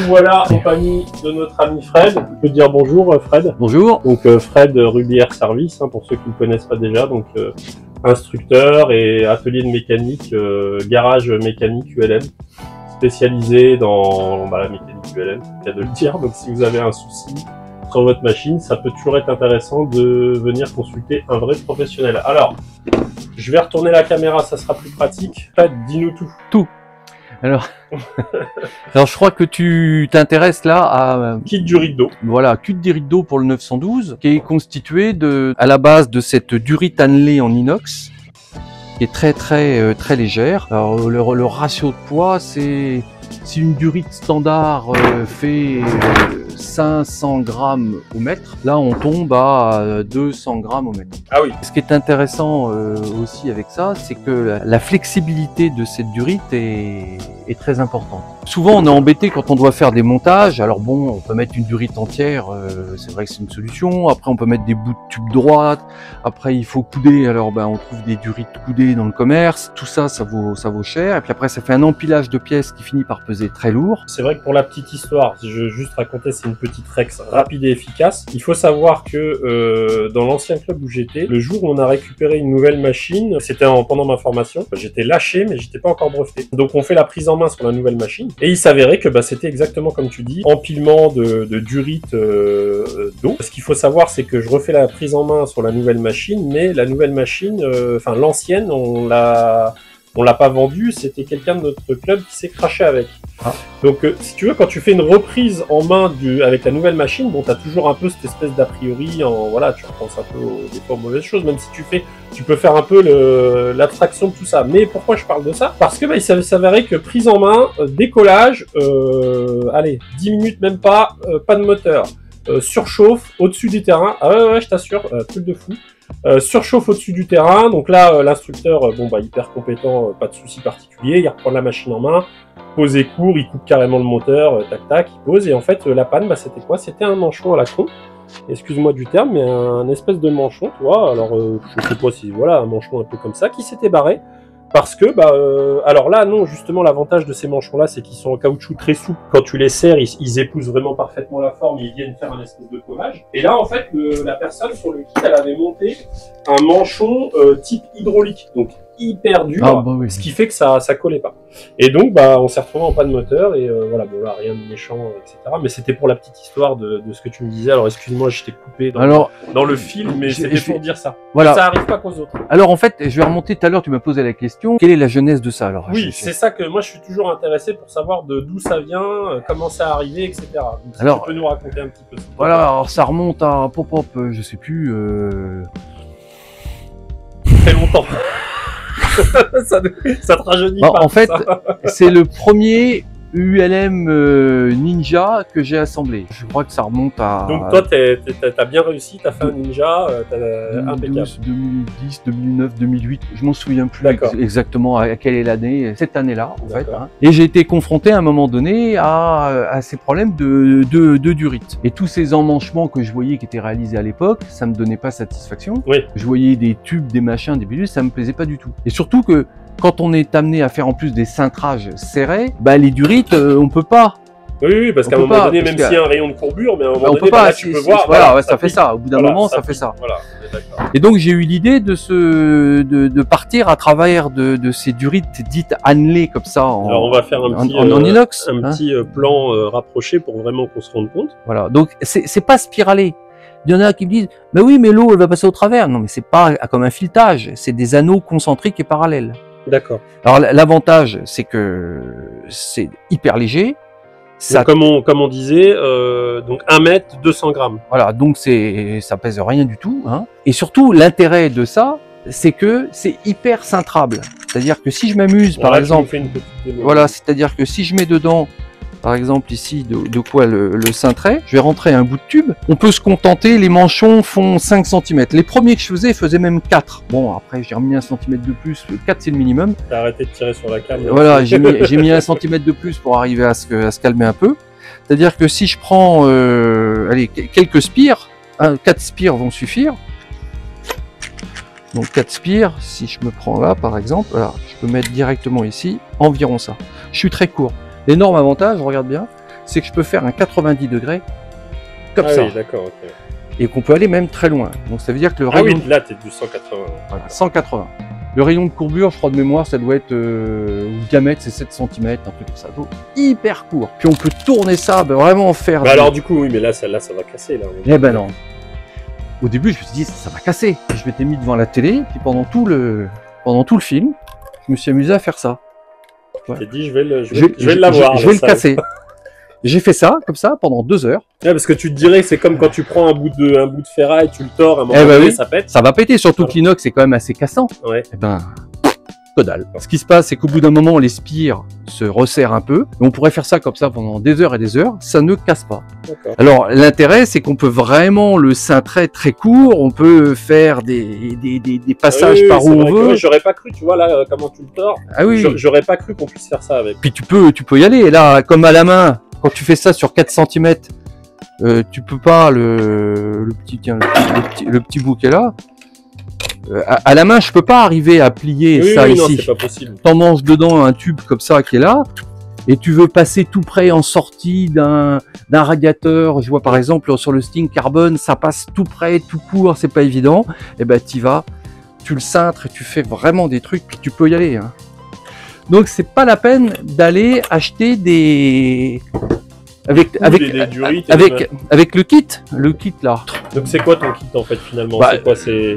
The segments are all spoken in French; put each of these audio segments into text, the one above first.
voilà en compagnie de notre ami Fred. On peut dire bonjour Fred. Bonjour. Donc Fred Ruby Air Service, pour ceux qui ne connaissent pas déjà, donc instructeur et atelier de mécanique, garage mécanique ULM, spécialisé dans la mécanique ULM, c'est le cas de le dire. Donc si vous avez un souci sur votre machine, ça peut toujours être intéressant de venir consulter un vrai professionnel. Alors, je vais retourner la caméra, ça sera plus pratique. Fred, dis-nous tout. Tout. Alors, je crois que tu t'intéresses là à Kit durite d'eau. voilà, kit durite d'eau pour le 912, qui est constitué à la base de cette durite annelée en inox, qui est très légère. Alors le ratio de poids, c'est si une durite standard fait 500 grammes au mètre, là on tombe à 200 grammes au mètre. Ah oui. Ce qui est intéressant aussi avec ça, c'est que la flexibilité de cette durite est très importante. Souvent on est embêté quand on doit faire des montages. Alors bon, on peut mettre une durite entière, c'est vrai que c'est une solution. Après on peut mettre des bouts de tube droite. Après il faut couder. Alors on trouve des durites coudées dans le commerce. Tout ça, ça vaut cher. Et puis après ça fait un empilage de pièces qui finit par peser très lourd. C'est vrai que pour la petite histoire, si je veux juste raconter, c'est une petite Rex rapide et efficace. Il faut savoir que dans l'ancien club où j'étais, le jour où on a récupéré une nouvelle machine, c'était pendant ma formation, j'étais lâché mais j'étais pas encore breveté. Donc on fait la prise en main sur la nouvelle machine et il s'avérait que c'était exactement comme tu dis, empilement de durite d'eau. Ce qu'il faut savoir, c'est que je refais la prise en main sur la nouvelle machine, mais la nouvelle machine, l'ancienne, on l'a pas vendue, c'était quelqu'un de notre club qui s'est craché avec. Ah. Donc si tu veux, quand tu fais une reprise en main avec la nouvelle machine, bon, t'as toujours un peu cette espèce d'a priori, voilà, tu repenses un peu des fois aux mauvaises choses, même si tu peux faire un peu l'abstraction de tout ça. Mais pourquoi je parle de ça? Parce que il s'avérait que prise en main, décollage, allez, 10 minutes même pas de moteur, surchauffe au-dessus du terrain, ah ouais, je t'assure, truc de fou. Surchauffe au-dessus du terrain, donc là l'instructeur, hyper compétent, pas de souci particulier, il reprend la machine en main, pose et court, il coupe carrément le moteur, tac, il pose, et en fait la panne, c'était quoi? C'était un manchon à la con, excuse-moi du terme, mais un espèce de manchon, tu vois, alors je sais pas si, voilà, un manchon un peu comme ça, qui s'était barré, parce que, alors là, non, justement, l'avantage de ces manchons-là, c'est qu'ils sont en caoutchouc très souple. Quand tu les serres, ils épousent vraiment parfaitement la forme et ils viennent faire un espèce de collage. Et là, en fait, la personne sur le kit, elle avait monté un manchon type hydraulique, donc hyper dur, oui. Ce qui fait que ça collait pas. Et donc, on s'est retrouvé en panne moteur et voilà, bon là, rien de méchant, etc. Mais c'était pour la petite histoire de ce que tu me disais. Alors, excuse-moi, je t'ai coupé dans le fil, mais c'était pour dire ça. Voilà. Ça arrive pas qu'aux autres. Alors, en fait, je vais remonter tout à l'heure, tu m'as posé la question, quelle est la genèse de ça? Alors, oui, c'est ça que moi, je suis toujours intéressé pour savoir d'où ça vient, comment ça a arrivé, etc. Donc, si alors, tu peux nous raconter un petit peu ça. Voilà, alors ça remonte à je sais plus... Très longtemps. ça te rajeunit pas. En fait, c'est le premier ULM Ninja que j'ai assemblé. Je crois que ça remonte à... Donc toi, t'as bien réussi, t'as fait un Ninja, impeccable. 2010, 2009, 2008, je m'en souviens plus exactement à quelle est l'année, cette année-là en fait. Et j'ai été confronté à un moment donné à ces problèmes de durite. Et tous ces emmanchements que je voyais qui étaient réalisés à l'époque, ça me donnait pas satisfaction. Oui. Je voyais des tubes, des machins, des bidules, ça me plaisait pas du tout. Et surtout que quand on est amené à faire en plus des cintrages serrés, les durites, on peut pas. Oui, parce qu'à un moment donné, même s'il y a un rayon de courbure, mais à un moment donné, là, tu peux voir. Voilà, ça fait ça. Au bout d'un moment, ça fait ça. Voilà, on est d'accord. Et donc, j'ai eu l'idée de partir à travers de ces durites dites annelées comme ça alors, on va faire en inox. Un petit plan rapproché pour vraiment qu'on se rende compte. Voilà, donc c'est pas spiralé. Il y en a qui me disent, mais oui, mais l'eau, elle va passer au travers. Non, mais c'est pas comme un filetage. C'est des anneaux concentriques et parallèles. D'accord. Alors l'avantage, c'est que c'est hyper léger. Ça... Donc, comme on disait, donc 1 mètre, 200 grammes. Voilà, donc ça pèse rien du tout. Hein. Et surtout, l'intérêt de ça, c'est que c'est hyper cintrable. C'est-à-dire que si je m'amuse, par exemple, voilà, c'est-à-dire que si je mets dedans, par exemple ici, de quoi le cintrer, je vais rentrer un bout de tube. On peut se contenter, les manchons font 5 cm. Les premiers que je faisais faisaient même 4. Bon, après j'ai remis 1 cm de plus, 4 c'est le minimum. T'as arrêté de tirer sur la canne. Voilà, j'ai mis 1 cm de plus pour arriver à se calmer un peu. C'est-à-dire que si je prends allez, quelques spires, 4 spires vont suffire. Donc 4 spires, si je me prends là par exemple, voilà, je peux mettre directement ici, environ ça. Je suis très court. L'énorme avantage, regarde bien, c'est que je peux faire un 90 degrés comme Ah ça. oui, d'accord, ok. Et qu'on peut aller même très loin. Donc ça veut dire que le Ah rayon... oui, là, t'es du 180. Voilà, 180. Le rayon de courbure, je crois de mémoire, ça doit être... le diamètre, c'est 7 cm, un truc comme ça. Donc, hyper court. Puis on peut tourner ça, vraiment faire... Bah alors du coup, oui, mais là, ça va casser. Là. Eh ben non. Au début, je me suis dit, ça va casser. Puis je m'étais mis devant la télé, puis pendant tout le film, je me suis amusé à faire ça. Ouais. J'ai dit, je vais l'avoir. Je vais le casser. J'ai fait ça, comme ça, pendant 2 heures. Ouais, parce que tu te dirais, c'est comme quand tu prends un bout de ferraille, tu le tords, à un moment ben donné, oui. ça pète. Ça va péter, surtout que l'inox est quand même assez cassant. Ouais. Eh ben, que dalle. Ce qui se passe, c'est qu'au bout d'un moment, les spires se resserrent un peu. Et on pourrait faire ça comme ça pendant des heures et des heures. Ça ne casse pas. Alors, l'intérêt, c'est qu'on peut vraiment le cintrer très court. On peut faire des passages par où on veut. J'aurais pas cru, tu vois, là, comment tu le tords. Ah oui. J'aurais pas cru qu'on puisse faire ça avec. Puis tu peux y aller. Et là, comme à la main, quand tu fais ça sur 4 cm, tu peux pas le petit bout qui est là. À la main, je peux pas arriver à plier ça ici. Non, c'est pas possible. T'emmanges dedans un tube comme ça qui est là, et tu veux passer tout près en sortie d'un radiateur. Je vois par exemple sur le Sting Carbone, ça passe tout près, tout court, c'est pas évident. Et ben t'y vas, tu le cintres et tu fais vraiment des trucs, puis tu peux y aller. Hein. Donc c'est pas la peine d'aller acheter des avec le kit là. Donc c'est quoi ton kit en fait finalement?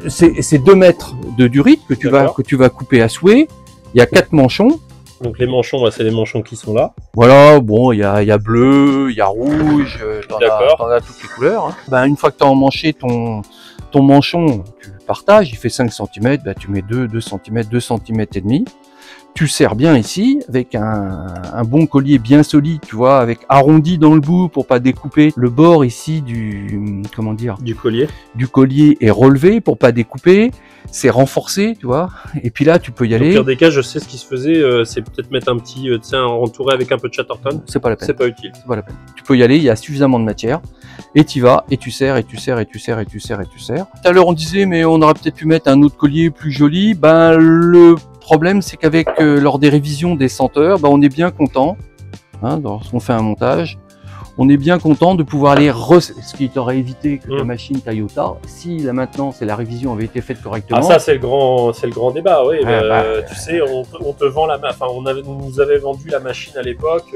C'est 2 mètres de durite que tu vas couper à souhait. Il y a 4 manchons. Donc les manchons, c'est les manchons qui sont là. Voilà, bon, il y a bleu, il y a rouge, t'en as toutes les couleurs. Hein. Ben, une fois que tu as emmanché ton manchon, tu le partages, il fait 5 cm, ben, tu mets 2 cm, 2 cm et demi. Tu serres bien ici avec un bon collier bien solide, tu vois, avec arrondi dans le bout pour pas découper. Le bord ici du collier est relevé pour pas découper. C'est renforcé, tu vois. Et puis là, tu peux y aller. Au pire des cas, je sais ce qui se faisait, c'est peut-être mettre un petit, entouré avec un peu de Chatterton. C'est pas la peine. C'est pas utile. C'est pas la peine. Tu peux y aller, il y a suffisamment de matière. Et tu vas, et tu serres, et tu serres, et tu serres, et tu serres, et tu serres. Tout à l'heure, on disait, mais on aurait peut-être pu mettre un autre collier plus joli. Ben, le problème, c'est qu'avec, lors des révisions des senteurs, ben, on est bien content, hein, lorsqu'on fait un montage. On est bien content de pouvoir aller ce qui t'aurait évité que ta machine Toyota, si la maintenance et la révision avaient été faites correctement. Ah ça c'est le grand débat, oui. Tu sais, on te vend on nous avait vendu la machine à l'époque.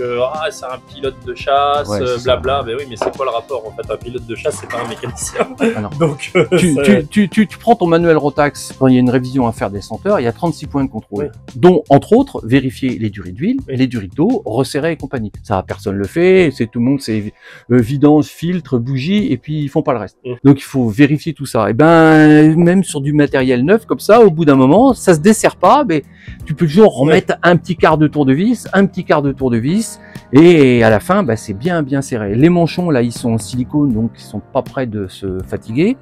C'est un pilote de chasse, blabla. Mais oui, mais c'est quoi le rapport en fait? Un pilote de chasse, c'est pas un mécanicien. Ah non. Donc tu prends ton manuel Rotax quand il y a une révision à faire des senteurs, il y a 36 points de contrôle, dont entre autres vérifier les durées d'huile, les durées d'eau, resserrer et compagnie. Ça personne le fait, c'est tout le monde. Vidange, filtre, bougie, et puis ils font pas le reste. Donc il faut vérifier tout ça. Et ben même sur du matériel neuf comme ça, au bout d'un moment, ça se desserre pas, mais tu peux toujours remettre un petit quart de tour de vis, et à la fin, c'est bien serré. Les manchons là, ils sont en silicone, donc ils sont pas prêts de se fatiguer.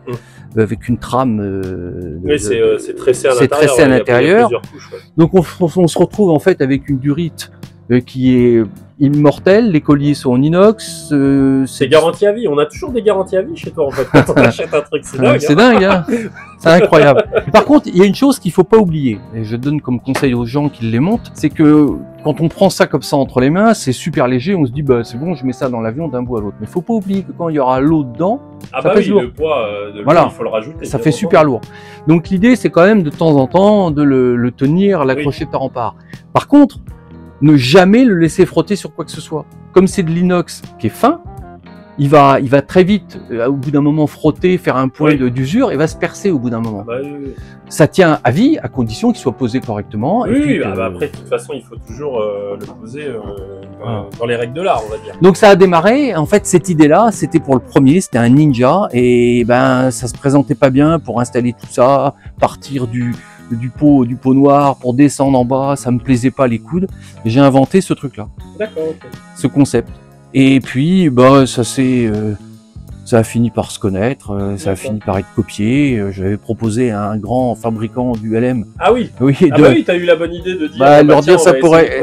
Avec une trame. C'est tressé à l'intérieur. Donc on se retrouve en fait avec une durite qui est immortel, les colliers sont en inox. C'est garanti à vie, on a toujours des garanties à vie chez toi en fait quand on achète un truc, c'est dingue. C'est dingue, hein. C'est incroyable. Par contre, il y a une chose qu'il faut pas oublier, et je donne comme conseil aux gens qui les montent, c'est que quand on prend ça comme ça entre les mains, c'est super léger, on se dit c'est bon, je mets ça dans l'avion d'un bout à l'autre. Mais faut pas oublier que quand il y aura l'eau dedans, ça pèse lourd. Le poids de l'eau, il faut le rajouter. Ça fait super lourd. Donc l'idée, c'est quand même de temps en temps de le tenir, l'accrocher par en part. Par contre, ne jamais le laisser frotter sur quoi que ce soit. Comme c'est de l'inox qui est fin, il va très vite, au bout d'un moment, frotter, faire un point d'usure et va se percer au bout d'un moment. Ça tient à vie, à condition qu'il soit posé correctement. Après, de toute façon, il faut toujours le poser dans les règles de l'art, on va dire. Donc ça a démarré, en fait, cette idée-là, c'était pour le premier, c'était un Ninja, et ça se présentait pas bien pour installer tout ça, partir du pot noir pour descendre en bas, ça me plaisait pas les coudes. J'ai inventé ce truc-là. D'accord, ok. Ce concept. Et puis, ça a fini par se connaître, ça a fini par être copié. J'avais proposé à un grand fabricant du LM. Ah oui. T'as eu la bonne idée de dire.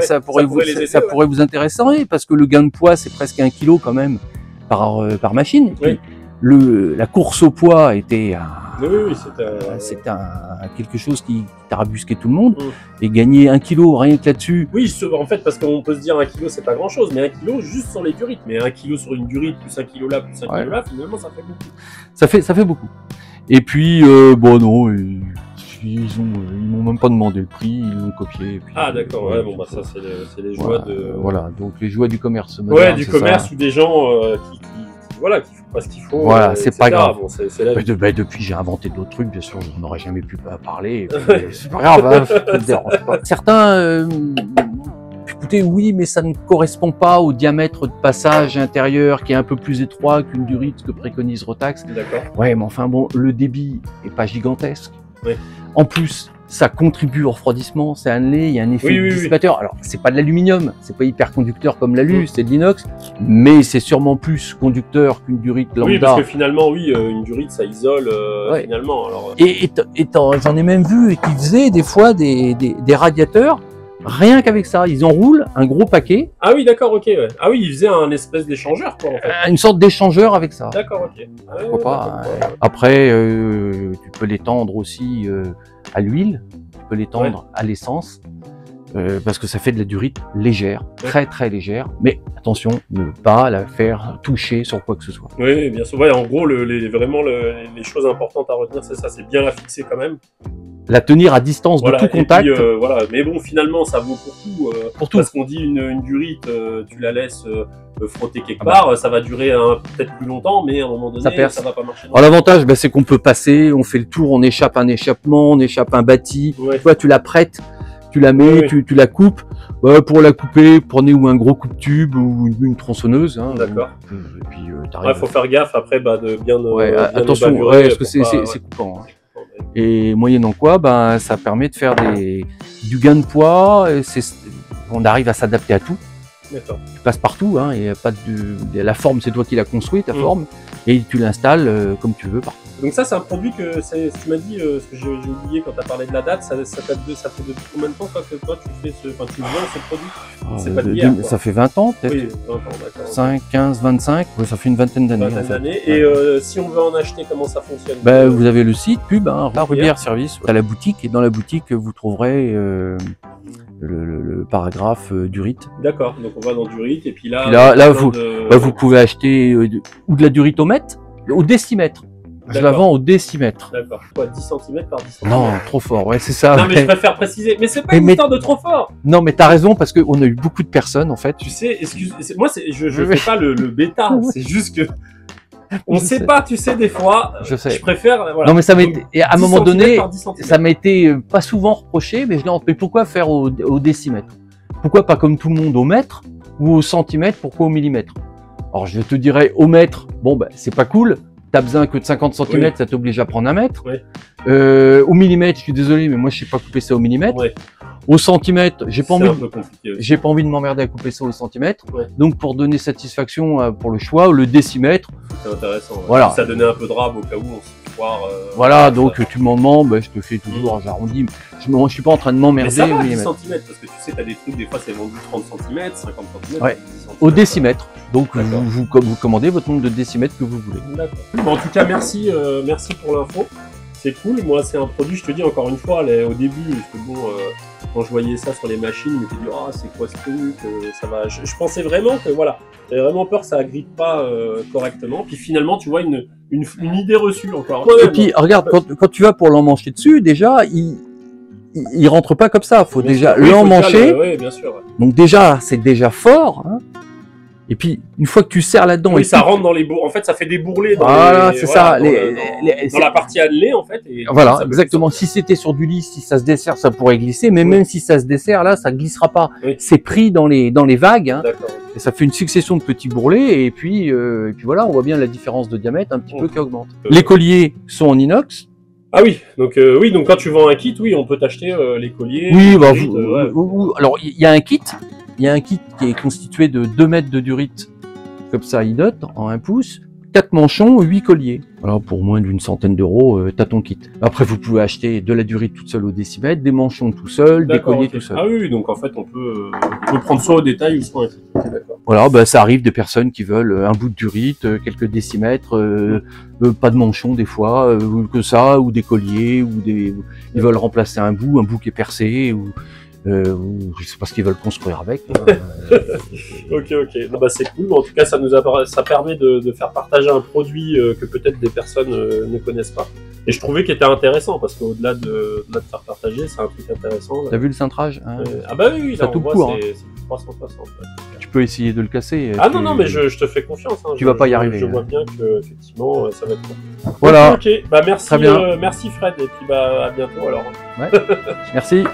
Ça pourrait vous intéresser, parce que le gain de poids, c'est presque 1 kilo quand même par machine. Et puis, la course au poids était Oui, c'était quelque chose qui tarabusquait tout le monde. Et gagner 1 kilo rien que là-dessus. Oui, en fait, parce qu'on peut se dire 1 kilo c'est pas grand chose, mais 1 kilo juste sur les durites. Mais 1 kilo sur une durite, plus 1 kilo là, plus 1 kilo là, finalement ça fait beaucoup. Ça fait beaucoup. Et puis, bon non, ils m'ont même pas demandé le prix, ils l'ont copié. Et puis, ah d'accord, ouais, bon bah ça c'est les joies de... Voilà, donc les joies du commerce. Ouais, du commerce ou des gens qui voilà, qui font pas ce qu'il faut. Voilà, c'est pas grave. Bon, c'est la vie. Depuis, j'ai inventé d'autres trucs, bien sûr, je n'aurais jamais pu parler. C'est pas grave, hein, ça me dérange pas. Certains, écoutez, oui, mais ça ne correspond pas au diamètre de passage intérieur qui est un peu plus étroit qu'une durite que préconise Rotax. D'accord. Ouais, mais enfin bon, le débit est pas gigantesque. Oui. En plus, ça contribue au refroidissement, c'est annelé, il y a un effet dissipateur. Alors, c'est pas de l'aluminium, c'est pas hyper conducteur comme l'alu, c'est de l'inox, mais c'est sûrement plus conducteur qu'une durite lambda. Oui, parce que finalement, une durite, ça isole finalement. Alors... Et j'en ai même vu qui faisaient des fois des radiateurs, rien qu'avec ça, ils enroulent un gros paquet. Ah oui, d'accord, ok. Ouais. Ah oui, ils faisaient un espèce d'échangeur, quoi, en fait. Une sorte d'échangeur avec ça. D'accord, ok. Pourquoi pas. Après, tu peux l'étendre aussi à l'huile, tu peux l'étendre à l'essence, parce que ça fait de la durite légère, très très légère. Mais attention, ne pas la faire toucher sur quoi que ce soit. Oui, bien sûr. Ouais, en gros, vraiment, les choses importantes à retenir, c'est ça, c'est bien la fixer quand même. La tenir à distance de tout contact. Et puis, voilà. Mais bon, finalement, ça vaut pour tout. Pour tout. Parce qu'on dit une durite, tu la laisses frotter quelque part, ça va durer peut-être plus longtemps, mais à un moment donné, ça va pas marcher. Alors l'avantage, c'est qu'on peut passer, on fait le tour, on échappe un échappement, on échappe un bâti. Ouais. Toi, tu la prêtes, tu la mets, tu la coupes. Pour la couper, prenez ou un gros coupe-tube ou une tronçonneuse. Hein, d'accord. Et puis, t'arrives. Faut faire gaffe après, de bien. Attention, parce que c'est coupant. Hein. Et moyennant quoi, ça permet de faire du gain de poids. On arrive à s'adapter à tout. D'accord. Tu passes partout, hein, et pas la forme, c'est toi qui l'as construit, ta forme, et tu l'installes comme tu veux partout. Donc ça, c'est un produit que tu m'as dit, ce que j'ai oublié quand tu as parlé de la date, ça fait depuis combien de temps que toi tu vends ce produit? C'est pas d'hier, ça fait 20 ans peut-être. Oui, 20 ans, d'accord. 5, 15, 25, ça fait une vingtaine d'années. Et si on veut en acheter, comment ça fonctionne? Vous avez le site, pub, Rubière Service, à la boutique, et dans la boutique, vous trouverez le paragraphe durite. D'accord, donc on va dans durite, et puis là vous pouvez acheter ou de la durite au mètre, au décimètre. Je la vends au décimètre. D'accord. Quoi, 10 cm par 10 cm? Non, trop fort, ouais, c'est ça. Non, mais je préfère préciser. Mais c'est pas une histoire de trop fort. Non, mais t'as raison, parce qu'on a eu beaucoup de personnes, en fait. Tu sais, moi, je fais pas le bêta. C'est juste que, on sait pas, tu sais, des fois. Je sais. Je préfère, voilà. Non, mais et à un moment donné, ça m'a été pas souvent reproché, mais je dis, mais pourquoi faire au décimètre? Pourquoi pas comme tout le monde au mètre ou au centimètre? Pourquoi au millimètre? Alors, je te dirais au mètre, c'est pas cool. T'as besoin que de 50 cm, ça t'oblige à prendre 1 mètre. Oui. Au millimètre, je suis désolé, mais moi je sais pas couper ça au millimètre. Oui. Au centimètre, j'ai pas envie de m'emmerder à couper ça au centimètre. Oui. Donc pour donner satisfaction pour le choix, le décimètre. C'est intéressant. Ouais. Voilà. Ça donnait un peu de rab au cas où on se foire. Voilà, donc tu m'en demandes, je te fais toujours, j'arrondis. Je suis pas en train de m'emmerder. Mais ça va, 10 cm, parce que tu sais, t'as des trucs, des fois c'est vendu 30 cm, 50 cm. Ouais. Au décimètre. Donc vous commandez votre nombre de décimètres que vous voulez. D'accord. Bon, en tout cas, merci pour l'info. C'est cool. Moi, c'est un produit, je te dis encore une fois, au début, parce que quand je voyais ça sur les machines, je me disais, c'est quoi ce truc, ça va. Je pensais vraiment que j'avais vraiment peur que ça agrippe pas correctement. Puis finalement, tu vois une idée reçue encore. Et puis regarde, quand tu vas pour l'emmancher dessus, déjà il rentre pas comme ça. Faut déjà l'emmancher. Oui, bien sûr. Donc déjà, c'est déjà fort. Hein. Et puis, une fois que tu serres là-dedans... Oui, ça rentre dans les bourrelets. En fait, ça fait des bourrelets dans dans la partie annelée, en fait. Et voilà, exactement. Si c'était sur du lisse, si ça se dessert, ça pourrait glisser. Mais même si ça se dessert, là, ça glissera pas. Oui. C'est pris dans les vagues. Hein. D'accord. Et ça fait une succession de petits bourrelets. Et puis voilà, on voit bien la différence de diamètre un petit peu qui augmente. Les colliers sont en inox. Ah oui, donc quand tu vends un kit, on peut t'acheter les colliers. Oui, alors il y a un kit. Il y a un kit qui est constitué de 2 mètres de durite, comme ça, idote, en 1 pouce, 4 manchons, 8 colliers. Alors, pour moins d'une centaine d'euros, t'as ton kit. Après, vous pouvez acheter de la durite toute seule au décimètre, des manchons tout seul, des colliers tout seul. Ah oui, donc en fait, on peut prendre soit au détail ou soit un kit. D'accord. Voilà, bah, ça arrive des personnes qui veulent un bout de durite, quelques décimètres, pas de manchon des fois, que ça, ou des colliers, ils veulent remplacer un bout qui est percé, ou je sais pas ce qu'ils veulent construire avec. Ok. Non, bah, c'est cool. En tout cas, ça permet de faire partager un produit que peut-être des personnes ne connaissent pas. Et je trouvais qu'il était intéressant parce qu'au-delà de faire partager, c'est un truc intéressant. T'as vu le cintrage, hein? Ah bah oui, ça là, tout on voit, court, hein. c'est 360. Ouais. Tu peux essayer de le casser. Ah non, mais je te fais confiance. Hein. Tu vas pas y arriver. Je vois bien que effectivement, ça va être bon. Voilà. Ok, bah merci, Très bien. merci Fred, et puis bah à bientôt alors. Ouais. Merci.